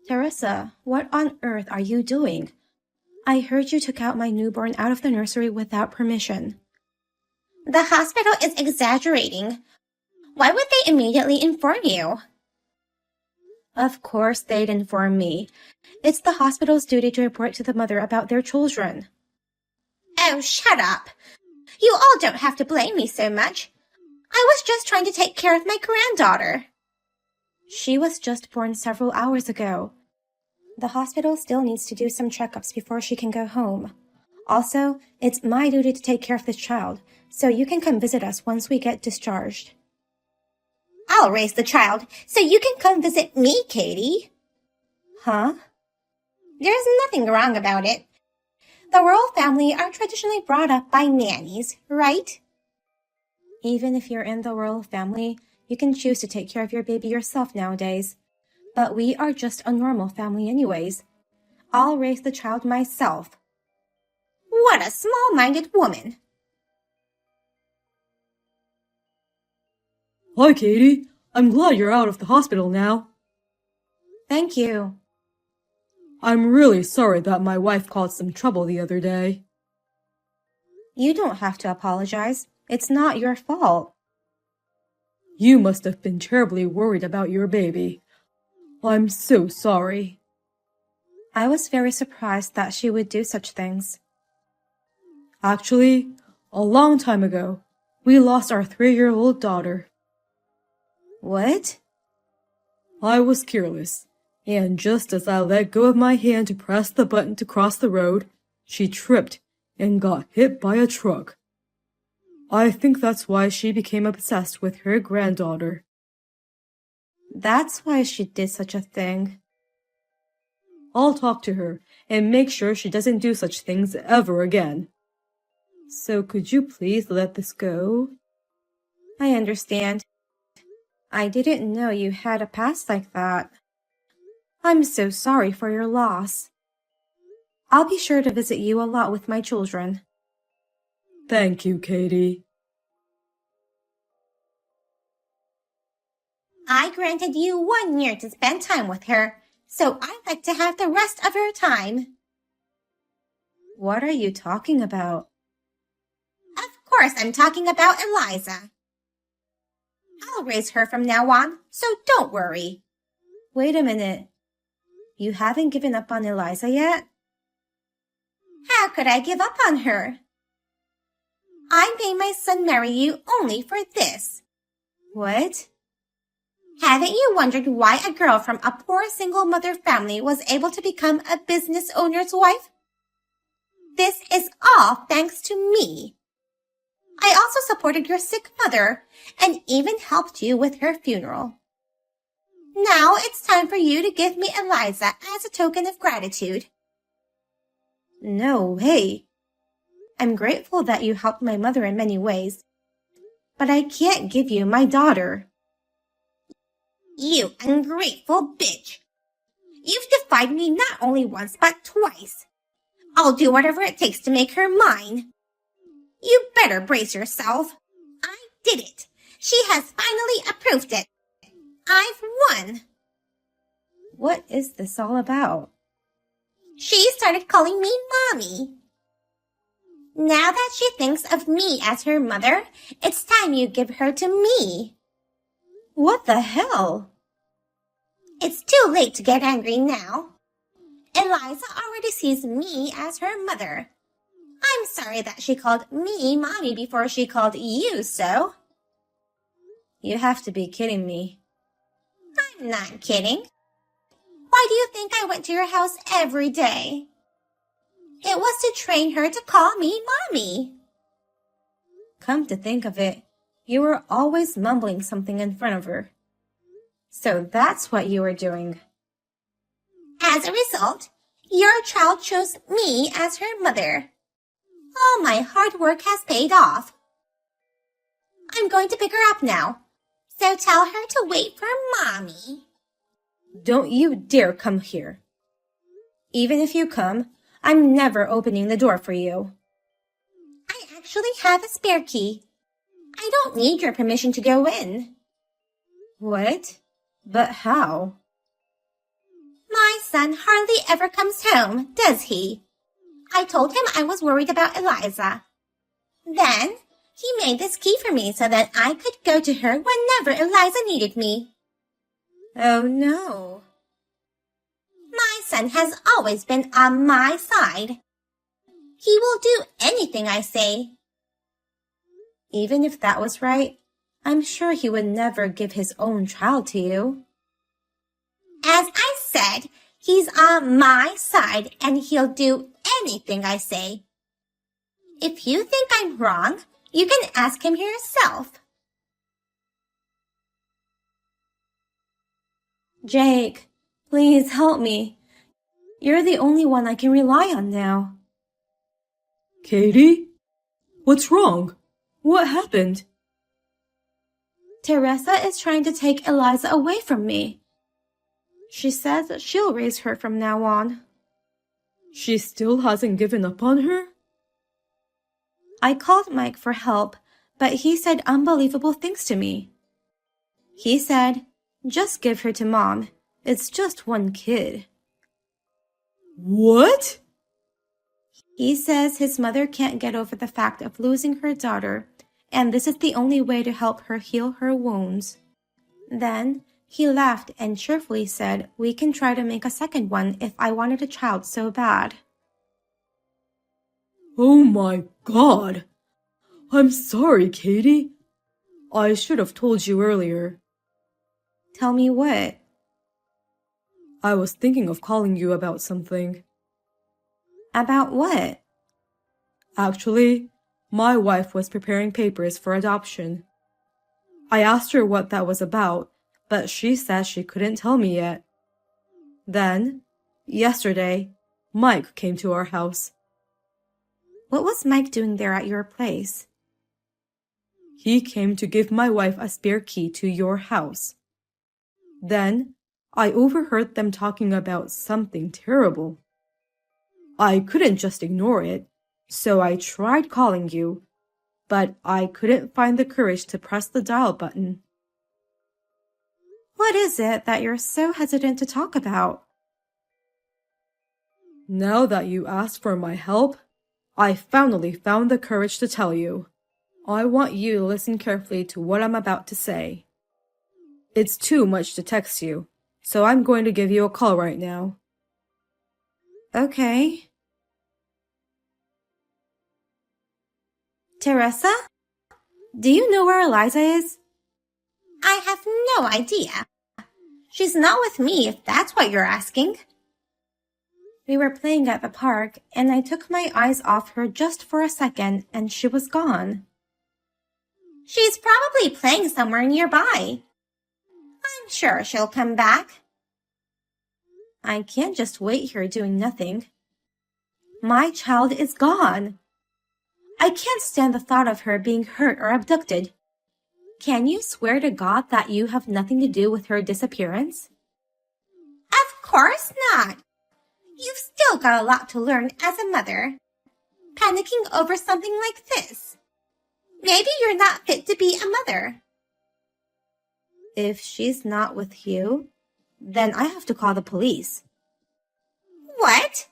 Teresa, what on earth are you doing? I heard you took out my newborn out of the nursery without permission. The hospital is exaggerating. Why would they immediately inform you? Of course they'd inform me. It's the hospital's duty to report to the mother about their children. Oh, shut up. You all don't have to blame me so much. I was just trying to take care of my granddaughter. She was just born several hours ago. The hospital still needs to do some checkups before she can go home. Also, it's my duty to take care of this child, so you can come visit us once we get discharged. I'll raise the child, so you can come visit me, Katie. Huh? There's nothing wrong about it. The royal family are traditionally brought up by nannies, right? Even if you're in the royal family, you can choose to take care of your baby yourself nowadays. But we are just a normal family anyways. I'll raise the child myself. What a small-minded woman. Hi, Katie. I'm glad you're out of the hospital now. Thank you. I'm really sorry that my wife caused some trouble the other day. You don't have to apologize. It's not your fault. You must have been terribly worried about your baby. I'm so sorry. I was very surprised that she would do such things. Actually, a long time ago, we lost our 3-year-old daughter. What? I was careless, and just as I let go of my hand to press the button to cross the road, she tripped and got hit by a truck. I think that's why she became obsessed with her granddaughter. That's why she did such a thing. I'll talk to her and make sure she doesn't do such things ever again. So could you please let this go? I understand. I didn't know you had a past like that. I'm so sorry for your loss. I'll be sure to visit you a lot with my children. Thank you, Katie. I granted you 1 year to spend time with her, so I'd like to have the rest of her time. What are you talking about? Of course I'm talking about Eliza. I'll raise her from now on, so don't worry. Wait a minute. You haven't given up on Eliza yet? How could I give up on her? I made my son marry you only for this. What? Haven't you wondered why a girl from a poor single mother family was able to become a business owner's wife? This is all thanks to me. I also supported your sick mother and even helped you with her funeral. Now it's time for you to give me Eliza as a token of gratitude. No way. I'm grateful that you helped my mother in many ways, but I can't give you my daughter. You ungrateful bitch. You've defied me not only once but twice. I'll do whatever it takes to make her mine. You better brace yourself. I did it. She has finally approved it. I've won. What is this all about? She started calling me Mommy. Now that she thinks of me as her mother, it's time you give her to me. What the hell? It's too late to get angry now. Eliza already sees me as her mother. I'm sorry that she called me Mommy before she called you so. You have to be kidding me. I'm not kidding. Why do you think I went to your house every day? It was to train her to call me Mommy. Come to think of it, you were always mumbling something in front of her. So that's what you were doing. As a result, your child chose me as her mother. All my hard work has paid off. I'm going to pick her up now, so tell her to wait for Mommy. Don't you dare come here. Even if you come, I'm never opening the door for you. I actually have a spare key. I don't need your permission to go in. What? But how? My son hardly ever comes home, does he? I told him I was worried about Eliza. Then he made this key for me so that I could go to her whenever Eliza needed me. Oh no. My son has always been on my side. He will do anything I say. Even if that was right, I'm sure he would never give his own child to you. As I said, he's on my side and he'll do anything I say. If you think I'm wrong, you can ask him yourself. Jake, please help me. You're the only one I can rely on now. Katie? What's wrong? What happened? Teresa is trying to take Eliza away from me. She says that she'll raise her from now on. She still hasn't given up on her? I called Mike for help, but he said unbelievable things to me. He said, just give her to Mom. It's just one kid. What? He says his mother can't get over the fact of losing her daughter, and this is the only way to help her heal her wounds. Then he laughed and cheerfully said we can try to make a second one if I wanted a child so bad. Oh my God! I'm sorry, Katie. I should have told you earlier. Tell me what? I was thinking of calling you about something. About what? Actually, my wife was preparing papers for adoption. I asked her what that was about, but she said she couldn't tell me yet. Then, yesterday, Mike came to our house. What was Mike doing there at your place? He came to give my wife a spare key to your house. Then, I overheard them talking about something terrible. I couldn't just ignore it, so I tried calling you, but I couldn't find the courage to press the dial button. What is it that you're so hesitant to talk about? Now that you asked for my help, I finally found the courage to tell you. I want you to listen carefully to what I'm about to say. It's too much to text you, so I'm going to give you a call right now. Okay. Teresa? Do you know where Eliza is? I have no idea. She's not with me, if that's what you're asking. We were playing at the park, and I took my eyes off her just for a second, and she was gone. She's probably playing somewhere nearby. I'm sure she'll come back. I can't just wait here doing nothing. My child is gone. I can't stand the thought of her being hurt or abducted. Can you swear to God that you have nothing to do with her disappearance? Of course not. You've still got a lot to learn as a mother. Panicking over something like this. Maybe you're not fit to be a mother. If she's not with you, then I have to call the police. What?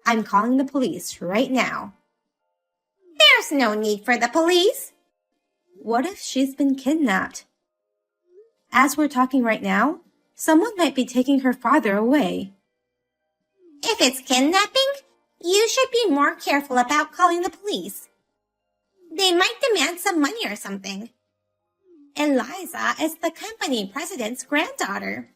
I'm calling the police right now. There's no need for the police. What if she's been kidnapped? As we're talking right now, someone might be taking her farther away. If it's kidnapping, you should be more careful about calling the police. They might demand some money or something. Eliza is the company president's granddaughter.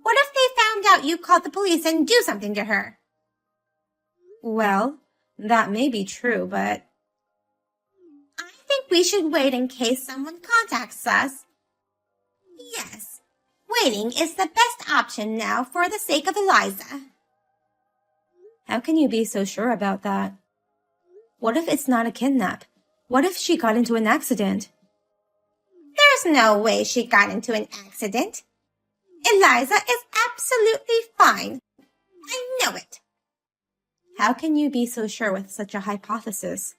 What if they found out you called the police and do something to her? Well, that may be true, but I think we should wait in case someone contacts us. Yes, waiting is the best option now for the sake of Eliza. how can you be so sure about that? What if it's not a kidnap? What if she got into an accident? There's no way she got into an accident. Eliza is absolutely fine. I know it. How can you be so sure with such a hypothesis?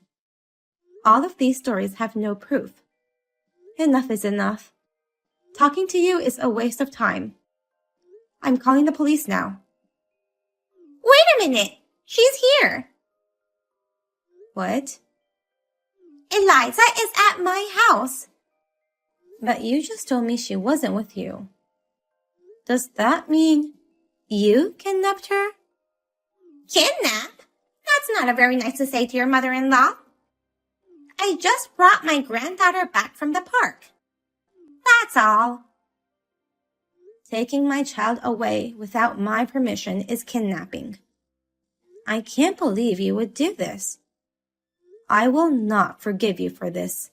All of these stories have no proof. Enough is enough. Talking to you is a waste of time. I'm calling the police now. Wait a minute. She's here. What? Eliza is at my house. But you just told me she wasn't with you. Does that mean you kidnapped her? Kidnap? That's not a very nice to say to your mother-in-law. I just brought my granddaughter back from the park. That's all. Taking my child away without my permission is kidnapping. I can't believe you would do this. I will not forgive you for this.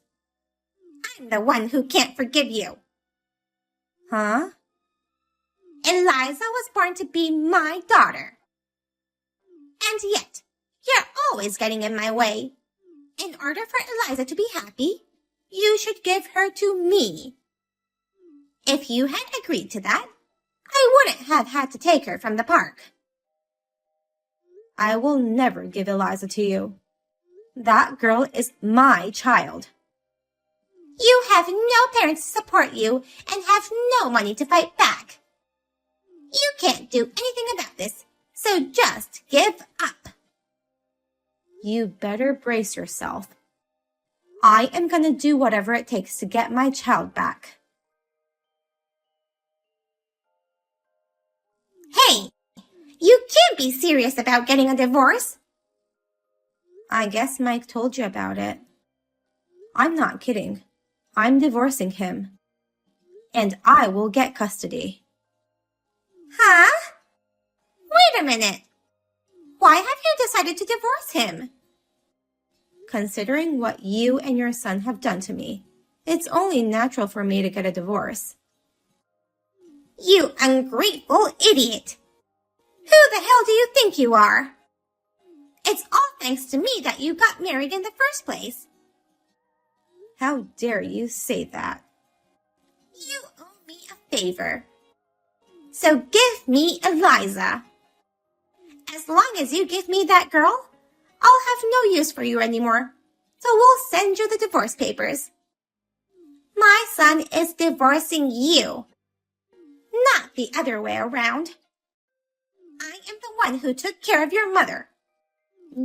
I'm the one who can't forgive you. Huh? Eliza was born to be my daughter. And yet, you're always getting in my way. In order for Eliza to be happy, you should give her to me. If you had agreed to that, I wouldn't have had to take her from the park. I will never give Eliza to you. That girl is my child. You have no parents to support you and have no money to fight back. You can't do anything about this, so just give up. You better brace yourself. I am going to do whatever it takes to get my child back. Hey, you can't be serious about getting a divorce. I guess Mike told you about it. I'm not kidding. I'm divorcing him. And I will get custody. Huh? Wait a minute. Why have you decided to divorce him? Considering what you and your son have done to me, it's only natural for me to get a divorce. You ungrateful idiot. Who the hell do you think you are? It's all thanks to me that you got married in the first place. How dare you say that? You owe me a favor. So give me Eliza. As long as you give me that girl, I'll have no use for you anymore. So we'll send you the divorce papers. My son is divorcing you, not the other way around. I am the one who took care of your mother.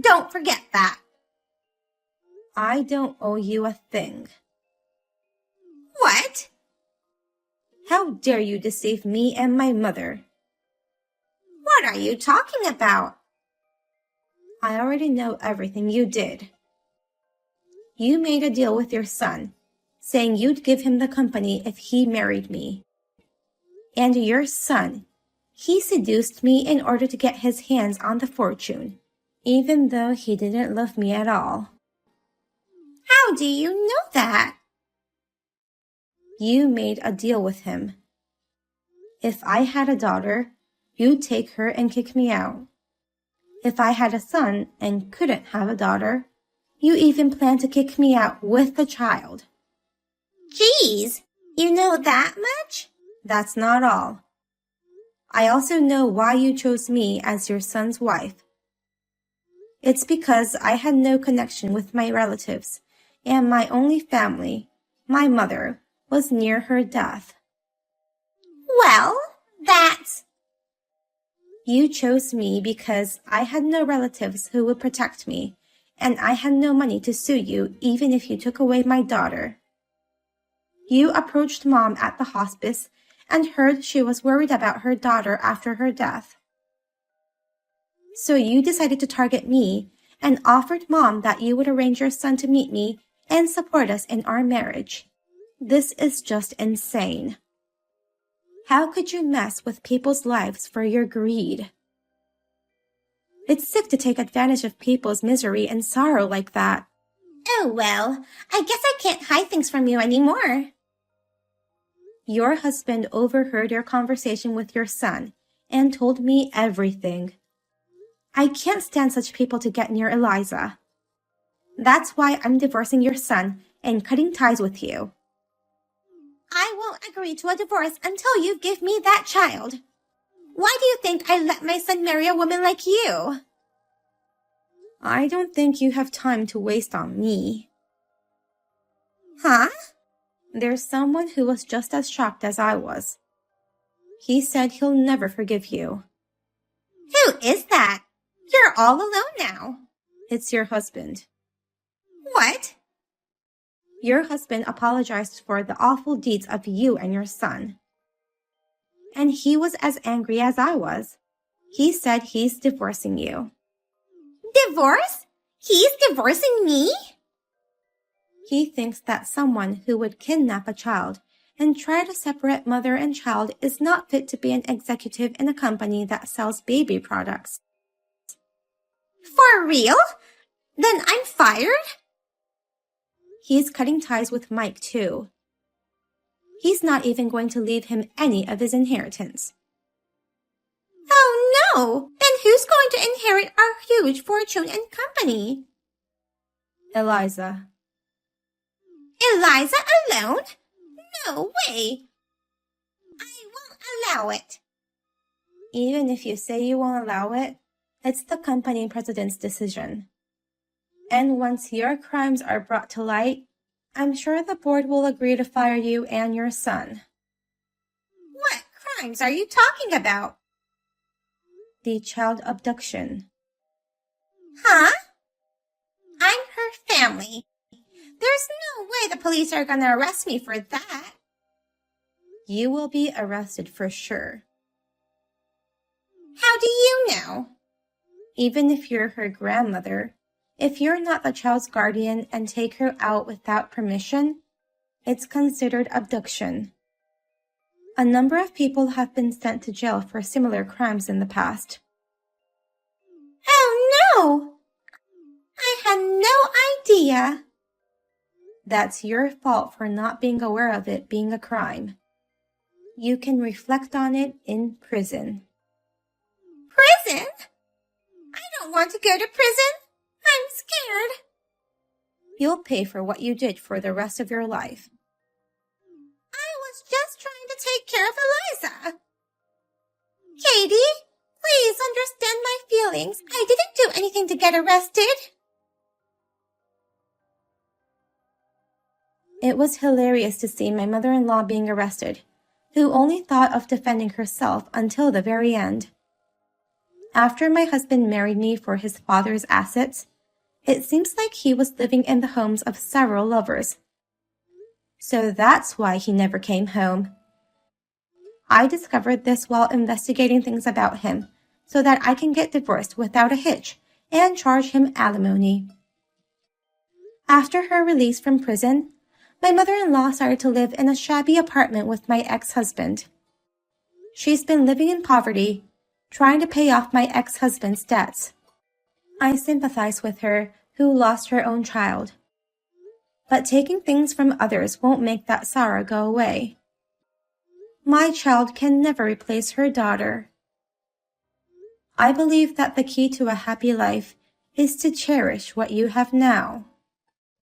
Don't forget that. I don't owe you a thing. What? How dare you deceive me and my mother? What are you talking about? I already know everything you did. You made a deal with your son, saying you'd give him the company if he married me. And your son, he seduced me in order to get his hands on the fortune, even though he didn't love me at all. How do you know that? You made a deal with him. If I had a daughter, you'd take her and kick me out. If I had a son and couldn't have a daughter, you even planned to kick me out with the child. Geez, you know that much? That's not all. I also know why you chose me as your son's wife. It's because I had no connection with my relatives, and my only family, my mother, was near her death. Well, that's... You chose me because I had no relatives who would protect me, and I had no money to sue you even if you took away my daughter. You approached Mom at the hospice and heard she was worried about her daughter after her death. So you decided to target me and offered Mom that you would arrange your son to meet me and support us in our marriage. This is just insane. How could you mess with people's lives for your greed? It's sick to take advantage of people's misery and sorrow like that. Oh, well, I guess I can't hide things from you anymore. Your husband overheard your conversation with your son and told me everything. I can't stand such people to get near Eliza. That's why I'm divorcing your son and cutting ties with you. I won't agree to a divorce until you give me that child. Why do you think I let my son marry a woman like you? I don't think you have time to waste on me. Huh? There's someone who was just as shocked as I was. He said he'll never forgive you. Who is that? You're all alone now. It's your husband. What? Your husband apologized for the awful deeds of you and your son. And he was as angry as I was. He said he's divorcing you. Divorce? He's divorcing me? He thinks that someone who would kidnap a child and try to separate mother and child is not fit to be an executive in a company that sells baby products. For real? Then I'm fired? He's cutting ties with Mike, too. He's not even going to leave him any of his inheritance. Oh no! Then who's going to inherit our huge fortune and company? Eliza. Eliza alone? No way! I won't allow it. Even if you say you won't allow it, it's the company president's decision. And once your crimes are brought to light, I'm sure the board will agree to fire you and your son. What crimes are you talking about? The child abduction. Huh? I'm her family. There's no way the police are gonna arrest me for that. You will be arrested for sure. How do you know? Even if you're her grandmother, if you're not the child's guardian and take her out without permission, it's considered abduction. A number of people have been sent to jail for similar crimes in the past. Oh no! I had no idea. That's your fault for not being aware of it being a crime. You can reflect on it in prison. Prison? I don't want to go to prison. I'm scared. You'll pay for what you did for the rest of your life. I was just trying to take care of Eliza. Katie, please understand my feelings. I didn't do anything to get arrested. It was hilarious to see my mother-in-law being arrested, who only thought of defending herself until the very end. After my husband married me for his father's assets, it seems like he was living in the homes of several lovers. So that's why he never came home. I discovered this while investigating things about him, so that I can get divorced without a hitch and charge him alimony. After her release from prison, my mother-in-law started to live in a shabby apartment with my ex-husband. She's been living in poverty, trying to pay off my ex-husband's debts. I sympathize with her, who lost her own child. But taking things from others won't make that sorrow go away. My child can never replace her daughter. I believe that the key to a happy life is to cherish what you have now.